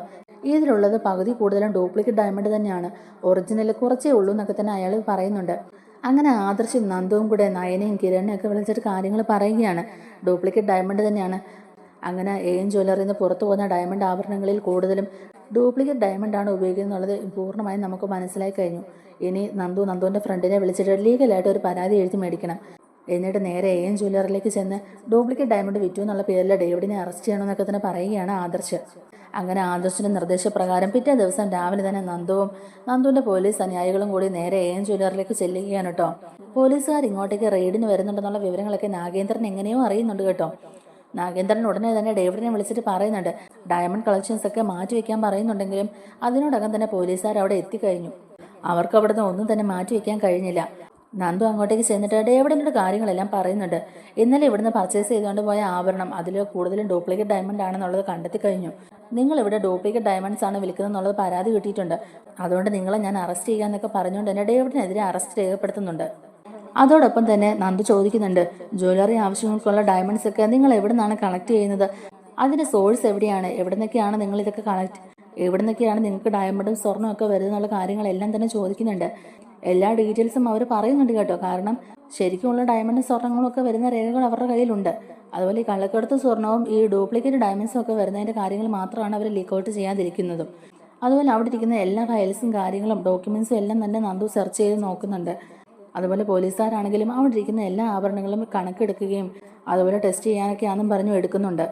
ഇതിലുള്ളത് പകുതി കൂടുതലും ഡ്യൂപ്ലിക്കേറ്റ് ഡയമണ്ട് തന്നെയാണ്. ഒറിജിനൽ കുറച്ചേ ഉള്ളൂ എന്നൊക്കെ തന്നെ അയാൾ പറയുന്നുണ്ട്. അങ്ങനെ ആദർശും നന്ദുവും കൂടെ നയനയും കിരണിനെയും ഒക്കെ വിളിച്ചിട്ട് കാര്യങ്ങൾ പറയുകയാണ്. ഡ്യൂപ്ലിക്കേറ്റ് ഡയമണ്ട് തന്നെയാണ്. അങ്ങനെ AM ജ്വല്ലറിയിൽ നിന്ന് പുറത്തു പോകുന്ന ഡയമണ്ട് ആഭരണങ്ങളിൽ കൂടുതലും ഡ്യൂപ്ലിക്കേറ്റ് ഡയമണ്ടാണ് ഉപയോഗിക്കുന്നത് എന്നുള്ളത് പൂർണ്ണമായും നമുക്ക് മനസ്സിലായി കഴിഞ്ഞു. ഇനി നന്ദുവിൻ്റെ ഫ്രണ്ടിനെ വിളിച്ചിട്ട് ലീഗലായിട്ട് ഒരു പരാതി എഴുതി മേടിക്കണം. എന്നിട്ട് നേരെ AM ജ്വല്ലറിയിലേക്ക് ചെന്ന് ഡ്യൂപ്ലിക്കേറ്റ് ഡയമണ്ട് വിറ്റു എന്നുള്ള പേരിൽ ഡേവിഡിനെ അറസ്റ്റ് ചെയ്യണമെന്നൊക്കെ തന്നെ പറയുകയാണ് ആദർശ്. അങ്ങനെ ആദർശിൻ്റെ നിർദ്ദേശപ്രകാരം പിറ്റേ ദിവസം രാവിലെ തന്നെ നന്ദുവിൻ്റെ പോലീസ് അനുയായികളും കൂടി നേരെ AM ജ്വല്ലറിയിലേക്ക് ചെല്ലുകയാണ് കേട്ടോ. പോലീസുകാർ ഇങ്ങോട്ടേക്ക് റെയ്ഡിന് വരുന്നുണ്ടെന്നുള്ള വിവരങ്ങളൊക്കെ നാഗേന്ദ്രൻ എങ്ങനെയോ അറിയുന്നുണ്ട് കേട്ടോ. നാഗേന്ദ്രൻ ഉടനെ തന്നെ ഡേവിഡിനെ വിളിച്ചിട്ട് പറയുന്നുണ്ട്, ഡയമണ്ട് കളക്ഷൻസ് ഒക്കെ മാറ്റിവെക്കാൻ പറയുന്നുണ്ടെങ്കിലും അതിനോടകം തന്നെ പോലീസുകാർ അവിടെ എത്തിക്കഴിഞ്ഞു. അവർക്ക് അവിടുന്ന് ഒന്നും തന്നെ മാറ്റിവെക്കാൻ കഴിഞ്ഞില്ല. നന്ദു അങ്ങോട്ടേക്ക് ചെന്നിട്ട് ഡേവിഡിനോട് കാര്യങ്ങളെല്ലാം പറയുന്നുണ്ട്. ഇന്നലെ ഇവിടുന്ന് പർച്ചേസ് ചെയ്തുകൊണ്ട് പോയ ആഭരണം അതിൽ കൂടുതലും ഡ്യൂപ്ലിക്കേറ്റ് ഡയമണ്ട് ആണെന്നുള്ളത് കണ്ടെത്തി കഴിഞ്ഞു. നിങ്ങൾ ഇവിടെ ഡ്യൂപ്ലിക്കേറ്റ് ഡയമണ്ട്സ് ആണ് വിൽക്കുന്നതെന്നുള്ളത് പരാതി കിട്ടിയിട്ടുണ്ട്. അതുകൊണ്ട് നിങ്ങളെ ഞാൻ അറസ്റ്റ് ചെയ്യാന്നൊക്കെ പറഞ്ഞുകൊണ്ട് തന്നെ ഡേവിഡിനെതിരെ അറസ്റ്റ് രേഖപ്പെടുത്തുന്നുണ്ട്. അതോടൊപ്പം തന്നെ നന്ദു ചോദിക്കുന്നുണ്ട്, ജ്വല്ലറി ആവശ്യങ്ങൾക്കുള്ള ഡയമണ്ട്സ് ഒക്കെ നിങ്ങൾ എവിടെ നിന്നാണ് കളക്ട് ചെയ്യുന്നത്? അതിൻ്റെ സോഴ്സ് എവിടെയാണ്? എവിടെ നിന്നൊക്കെയാണ് നിങ്ങൾ ഇതൊക്കെ എവിടെ നിന്നൊക്കെയാണ് നിങ്ങൾക്ക് ഡയമണ്ടും സ്വർണ്ണവും ഒക്കെ വരുന്നുള്ള കാര്യങ്ങളെല്ലാം തന്നെ ചോദിക്കുന്നുണ്ട്. എല്ലാ ഡീറ്റെയിൽസും അവർ പറയുന്നുണ്ട് കേട്ടോ. കാരണം ശരിക്കുമുള്ള ഡയമണ്ടും സ്വർണ്ണങ്ങളും ഒക്കെ വരുന്ന രേഖകൾ അവരുടെ കയ്യിലുണ്ട്. അതുപോലെ ഈ കള്ളക്കടത്ത് സ്വർണ്ണവും ഈ ഡ്യൂപ്ലിക്കേറ്റ് ഡയമണ്ട്സും ഒക്കെ വരുന്നതിൻ്റെ കാര്യങ്ങൾ മാത്രമാണ് അവർ ലീക്ക് ഔട്ട് ചെയ്യാതിരിക്കുന്നതും. അതുപോലെ അവിടെ ഇരിക്കുന്ന എല്ലാ ഫയൽസും കാര്യങ്ങളും ഡോക്യുമെൻസും എല്ലാം തന്നെ നന്ദു സെർച്ച് ചെയ്ത് നോക്കുന്നുണ്ട്. അതുപോലെ പോലീസുകാരാണെങ്കിലും അവിടെ ഇരിക്കുന്ന എല്ലാ ആഭരണങ്ങളും കണക്കെടുക്കുകയും അതുപോലെ ടെസ്റ്റ് ചെയ്യാനൊക്കെയാണെന്നും പറഞ്ഞു എടുക്കുന്നുണ്ട്.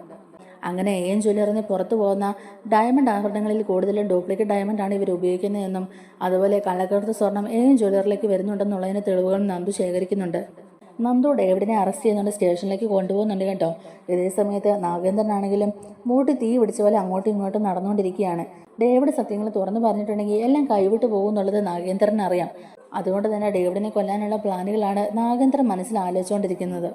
അങ്ങനെ എൻ ജ്വല്ലറിന് പുറത്തു പോകുന്ന ഡയമണ്ട് ആഭരണങ്ങളിൽ കൂടുതലും ഡ്യൂപ്ലിക്കേറ്റ് ഡയമണ്ടാണ് ഇവർ ഉപയോഗിക്കുന്നതെന്നും അതുപോലെ കള്ളക്കടത്ത് സ്വർണം എൻ ജ്വല്ലറിലേക്ക് വരുന്നുണ്ടെന്നുള്ളതിന് തെളിവുകൾ നന്ദു ശേഖരിക്കുന്നുണ്ട്. നന്ദു ഡേവിഡിനെ അറസ്റ്റ് ചെയ്യുന്നുണ്ട്, സ്റ്റേഷനിലേക്ക് കൊണ്ടുപോകുന്നുണ്ട് കേട്ടോ. ഇതേ സമയത്ത് നാഗേന്ദ്രനാണെങ്കിലും മൂട്ടി തീ പിടിച്ച പോലെ അങ്ങോട്ടും ഇങ്ങോട്ടും നടന്നുകൊണ്ടിരിക്കുകയാണ്. ഡേവിഡ് സത്യങ്ങൾ തുറന്നു പറഞ്ഞിട്ടുണ്ടെങ്കിൽ എല്ലാം കൈവിട്ട് പോകുന്നുള്ളത് നാഗേന്ദ്രന് അറിയാം. അതുകൊണ്ട് തന്നെ ഡേവിഡിനെ കൊല്ലാനുള്ള പ്ലാനുകളാണ് നാഗേന്ദ്രൻ മനസ്സിൽ ആലോചിച്ചുകൊണ്ടിരിക്കുന്നത്.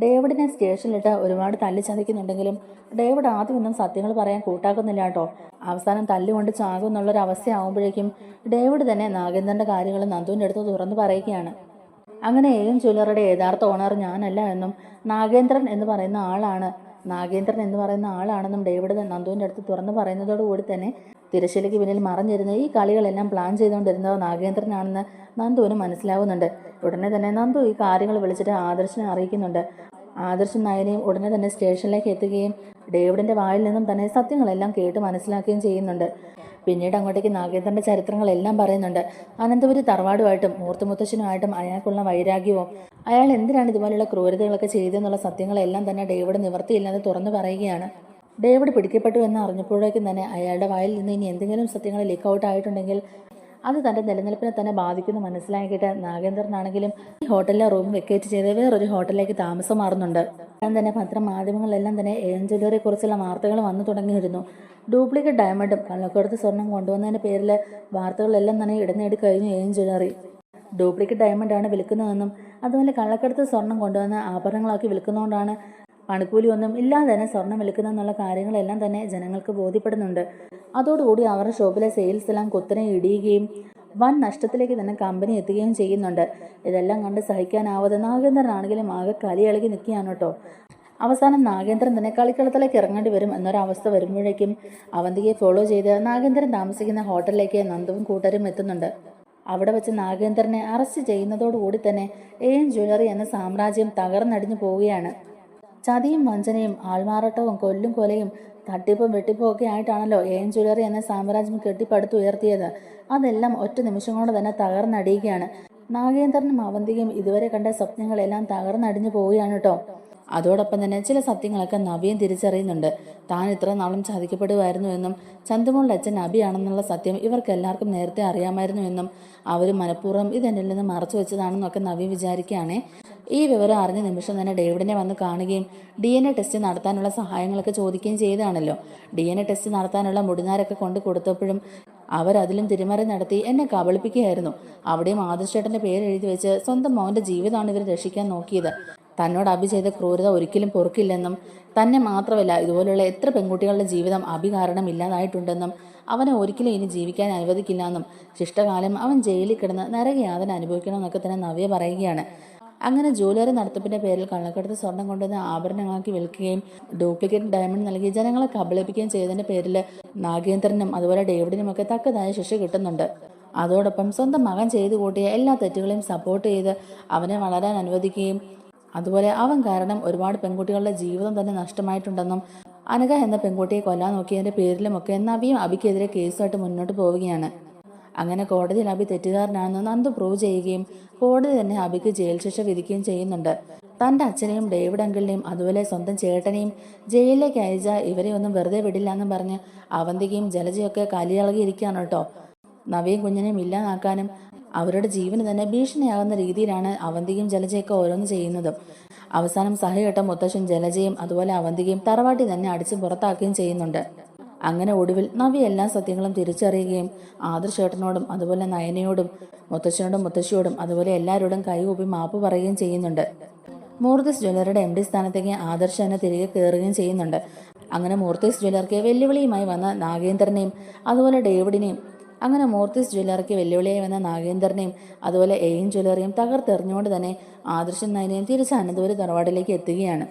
ഡേവിഡിനെ സ്റ്റേഷനിലിട്ട് ഒരുപാട് തല്ലി ചതയ്ക്കുന്നുണ്ടെങ്കിലും ഡേവിഡ് ആദ്യമൊന്നും സത്യങ്ങൾ പറയാൻ കൂട്ടാക്കുന്നില്ല കേട്ടോ. അവസാനം തല്ലുകൊണ്ട് ചാകും എന്നുള്ളൊരു അവസ്ഥയാവുമ്പോഴേക്കും ഡേവിഡ് തന്നെ നാഗേന്ദ്രന്റെ കാര്യങ്ങൾ നന്ദുവിൻ്റെ അടുത്ത് തുറന്നു പറയുകയാണ്. അങ്ങനെ എൻ ജ്വല്ലറിയുടെ യഥാർത്ഥ ഓണർ ഞാനല്ല എന്നും നാഗേന്ദ്രൻ എന്ന് പറയുന്ന ആളാണെന്നും ഡേവിഡ് നന്ദുവിൻ്റെ അടുത്ത് തുറന്നു പറയുന്നതോടുകൂടി തന്നെ തിരശ്ശീലയ്ക്ക് പിന്നിൽ മറഞ്ഞിരുന്ന ഈ കളികളെല്ലാം പ്ലാൻ ചെയ്തുകൊണ്ടിരുന്നത് നാഗേന്ദ്രനാണെന്ന് നന്ദുവിന് മനസ്സിലാവുന്നുണ്ട്. ഉടനെ തന്നെ നന്ദു ഈ കാര്യങ്ങൾ വിളിച്ചിട്ട് ആദർശിനെ അറിയിക്കുന്നുണ്ട്. ആദർശും നയനയും ഉടനെ തന്നെ സ്റ്റേഷനിലേക്ക് എത്തുകയും ഡേവിഡിന്റെ വായിൽ നിന്നും തന്നെ സത്യങ്ങളെല്ലാം കേട്ട് മനസ്സിലാക്കുകയും ചെയ്യുന്നുണ്ട്. പിന്നീട് അങ്ങോട്ടേക്ക് നാഗേന്ദ്രന്റെ ചരിത്രങ്ങളെല്ലാം പറയുന്നുണ്ട്. അനന്തപുരി തറവാടുമായിട്ടും മൂർത്തിമുത്തശ്ശനുമായിട്ടും അയാൾക്കുള്ള വൈരാഗ്യവും അയാൾ എന്തിനാണ് ഇതുപോലുള്ള ക്രൂരതകളൊക്കെ ചെയ്തെന്നുള്ള സത്യങ്ങളെല്ലാം തന്നെ ഡേവിഡ് നിവൃത്തിയില്ലാതെ തുറന്നു പറയുകയാണ്. ഡേവിഡ് പിടിക്കപ്പെട്ടു എന്ന് അറിഞ്ഞപ്പോഴേക്കും തന്നെ അയാളുടെ വായിൽ നിന്ന് ഇനി എന്തെങ്കിലും സത്യങ്ങൾ ലീക്ക് ഔട്ട് ആയിട്ടുണ്ടെങ്കിൽ അത് തൻ്റെ നിലനിൽപ്പിനെ തന്നെ ബാധിക്കുന്നു മനസ്സിലാക്കിയിട്ട് നാഗേന്ദ്രനാണെങ്കിലും ഈ ഹോട്ടലിലെ റൂം വെക്കേറ്റ് ചെയ്ത് വേറൊരു ഹോട്ടലിലേക്ക് താമസം മാറുന്നുണ്ട്. ഞാൻ തന്നെ പത്രമാധ്യമങ്ങളിലെല്ലാം തന്നെ എൻ ജ്വല്ലറിയെ കുറിച്ചുള്ള വാർത്തകൾ വന്നു തുടങ്ങിയിരുന്നു. ഡ്യൂപ്ലിക്കേറ്റ് ഡയമണ്ടും കള്ളക്കടത്ത് സ്വർണം കൊണ്ടുവന്നതിൻ്റെ പേരിൽ വാർത്തകളെല്ലാം തന്നെ ഇടനേടി കഴിഞ്ഞു. എൻ ജ്വല്ലറി ഡ്യൂപ്ലിക്കേറ്റ് ഡയമണ്ടാണ് വിൽക്കുന്നതെന്നും അതുപോലെ കള്ളക്കടത്ത് സ്വർണം കൊണ്ടുവന്ന് ആഭരണങ്ങളാക്കി വിൽക്കുന്നതുകൊണ്ടാണ് പണിക്കൂലി ഒന്നും ഇല്ലാതെ തന്നെ സ്വർണം വിൽക്കുന്നതെന്നുള്ള കാര്യങ്ങളെല്ലാം തന്നെ ജനങ്ങൾക്ക് ബോധ്യപ്പെടുന്നുണ്ട്. അതോടുകൂടി അവരുടെ ഷോപ്പിലെ സെയിൽസ് എല്ലാം കുത്തനെ ഇടിയുകയും വൻ നഷ്ടത്തിലേക്ക് തന്നെ കമ്പനി എത്തുകയും ചെയ്യുന്നുണ്ട്. ഇതെല്ലാം കണ്ട് സഹിക്കാനാവാതെ നാഗേന്ദ്രനാണെങ്കിലും ആകെ കലിയിളകി നിൽക്കുകയാണ് കേട്ടോ. അവസാനം നാഗേന്ദ്രൻ തന്നെ കളിക്കളത്തിലേക്ക് ഇറങ്ങേണ്ടി വരും എന്നൊരവസ്ഥ വരുമ്പോഴേക്കും അവന്തികയെ ഫോളോ ചെയ്ത് നാഗേന്ദ്രൻ താമസിക്കുന്ന ഹോട്ടലിലേക്ക് നന്ദുവും കൂട്ടരും എത്തുന്നുണ്ട്. അവിടെ വെച്ച് നാഗേന്ദ്രനെ അറസ്റ്റ് ചെയ്യുന്നതോടുകൂടി തന്നെ എൻ ജ്വല്ലറി എന്ന സാമ്രാജ്യം തകർന്നടിഞ്ഞു പോവുകയാണ്. ചതിയും വഞ്ചനയും ആൾമാറാട്ടവും കൊല്ലും കൊലയും തട്ടിപ്പും വെട്ടിപ്പും ഒക്കെ ആയിട്ടാണല്ലോ എൻ ജ്വല്ലറി എന്ന സാമ്രാജ്യം കെട്ടിപ്പടുത്തുയർത്തിയത്. അതെല്ലാം ഒറ്റ നിമിഷം കൊണ്ട് തന്നെ തകർന്നടിയുകയാണ്. നാഗേന്ദ്രനും അവന്തികയും ഇതുവരെ കണ്ട സ്വപ്നങ്ങളെല്ലാം തകർന്നടിഞ്ഞു പോവുകയാണ് കേട്ടോ. അതോടൊപ്പം തന്നെ ചില സത്യങ്ങളൊക്കെ നവിയും തിരിച്ചറിയുന്നുണ്ട്. താൻ ഇത്ര നാളും ചതിക്കപ്പെടുമായിരുന്നു എന്നും ചന്തുമോളുടെ അച്ഛൻ അബിയാണെന്നുള്ള സത്യം ഇവർക്ക് എല്ലാവർക്കും നേരത്തെ അറിയാമായിരുന്നു എന്നും അവർ മനഃപൂർവ്വം ഇതെന്നിൽ നിന്ന് മറച്ചു വെച്ചതാണെന്നൊക്കെ നവി വിചാരിക്കുകയാണേ. ഈ വിവരം അറിഞ്ഞ നിമിഷം തന്നെ ഡേവിഡിനെ വന്ന് കാണുകയും DNA ടെസ്റ്റ് നടത്താനുള്ള സഹായങ്ങളൊക്കെ ചോദിക്കുകയും ചെയ്തതാണല്ലോ. DNA ടെസ്റ്റ് നടത്താനുള്ള മുടിനാരൊക്കെ കൊണ്ട് കൊടുത്തപ്പോഴും അവരതിലും തിരിമറി നടത്തി എന്നെ കബളിപ്പിക്കുകയായിരുന്നു. അവിടെയും ആദർശേട്ടൻ്റെ പേര് എഴുതി വെച്ച് സ്വന്തം മോൻ്റെ ജീവിതമാണ് ഇവർ രക്ഷിക്കാൻ നോക്കിയത്. തന്നോട് അബി ചെയ്ത ക്രൂരത ഒരിക്കലും പൊറുക്കില്ലെന്നും തന്നെ മാത്രമല്ല ഇതുപോലുള്ള എത്ര പെൺകുട്ടികളുടെ ജീവിതം അബി കാരണം ഇല്ലാതായിട്ടുണ്ടെന്നും അവനെ ഒരിക്കലും ഇനി ജീവിക്കാൻ അനുവദിക്കില്ല എന്നും ശിഷ്ടകാലം അവൻ ജയിലിൽ കിടന്ന് നരകയാതന അനുഭവിക്കണമെന്നൊക്കെ തന്നെ നവ്യ പറയുകയാണ്. അങ്ങനെ ജ്വല്ലറി നടത്തിപ്പിന്റെ പേരിൽ കള്ളക്കടത്ത് സ്വർണം കൊണ്ടുവന്ന് ആഭരണങ്ങളാക്കി വിൽക്കുകയും ഡ്യൂപ്ലിക്കേറ്റ് ഡയമണ്ട് നൽകി ജനങ്ങളെ കബളിപ്പിക്കുകയും ചെയ്തതിന്റെ പേരിൽ നാഗേന്ദ്രനും അതുപോലെ ഡേവിഡിനും ഒക്കെ തക്കതായ ശിക്ഷ കിട്ടുന്നുണ്ട്. അതോടൊപ്പം സ്വന്തം മകൻ ചെയ്തു കൂട്ടിയ എല്ലാ തെറ്റുകളെയും സപ്പോർട്ട് ചെയ്ത് അവനെ വളരാൻ അനുവദിക്കുകയും അതുപോലെ അവൻ കാരണം ഒരുപാട് പെൺകുട്ടികളുടെ ജീവിതം തന്നെ നഷ്ടമായിട്ടുണ്ടെന്നും അനഘ എന്ന പെൺകുട്ടിയെ കൊല്ലാൻ നോക്കിയതിന്റെ പേരിലുമൊക്കെ നവിയും അബിക്കെതിരെ കേസുമായിട്ട് മുന്നോട്ട് പോവുകയാണ്. അങ്ങനെ കോടതിയിൽ അബി തെറ്റുകാരനാണെന്ന് നന്ദു പ്രൂവ് ചെയ്യുകയും കോടതി തന്നെ അബിക്ക് ജയിൽ ശിക്ഷ വിധിക്കുകയും ചെയ്യുന്നുണ്ട്. തൻ്റെ അച്ഛനെയും ഡേവിഡ് അങ്കിളിനെയും അതുപോലെ സ്വന്തം ചേട്ടനെയും ജയിലിലേക്ക് അയച്ച ഇവരെ ഒന്നും വെറുതെ വിടില്ല എന്ന് പറഞ്ഞ് അവന്തികയും ജലജയൊക്കെ കലിയിളകിയിരിക്കുകയാണ് കേട്ടോ. നവിയും കുഞ്ഞിനെയും ഇല്ലാതാക്കാനും അവരുടെ ജീവന് തന്നെ ഭീഷണിയാകുന്ന രീതിയിലാണ് അവന്തികയും ജലജയൊക്കെ ഓരോന്ന് ചെയ്യുന്നതും. അവസാനം സഹകെട്ട മുത്തശ്ശൻ ജലജയും അതുപോലെ അവന്തികയും തറവാട്ടി തന്നെ അടിച്ച് പുറത്താക്കുകയും ചെയ്യുന്നുണ്ട്. അങ്ങനെ ഒടുവിൽ നവി എല്ലാ സത്യങ്ങളും തിരിച്ചറിയുകയും ആദർശേട്ടനോടും അതുപോലെ നയനയോടും മുത്തശ്ശനോടും മുത്തശ്ശിയോടും അതുപോലെ എല്ലാവരോടും കൈകൂപ്പി മാപ്പ് പറയുകയും ചെയ്യുന്നുണ്ട്. മൂർത്തിസ് ജ്വല്ലറിയുടെ MD സ്ഥാനത്തേക്ക് ആദർശ് തന്നെ തിരികെ കയറുകയും ചെയ്യുന്നുണ്ട്. അങ്ങനെ മൂർത്തിസ് ജ്വല്ലറിക്ക് വെല്ലുവിളിയുമായി വന്ന നാഗേന്ദ്രനെയും അതുപോലെ ഡേവിഡിനെയും അതുപോലെ എൻ ജ്വല്ലറിയും തകർത്തെറിഞ്ഞുകൊണ്ട് തന്നെ ആദർശൻ നയനെയും തിരിച്ച് അനന്തപുരി തറവാടിലേക്ക് എത്തുകയാണ്.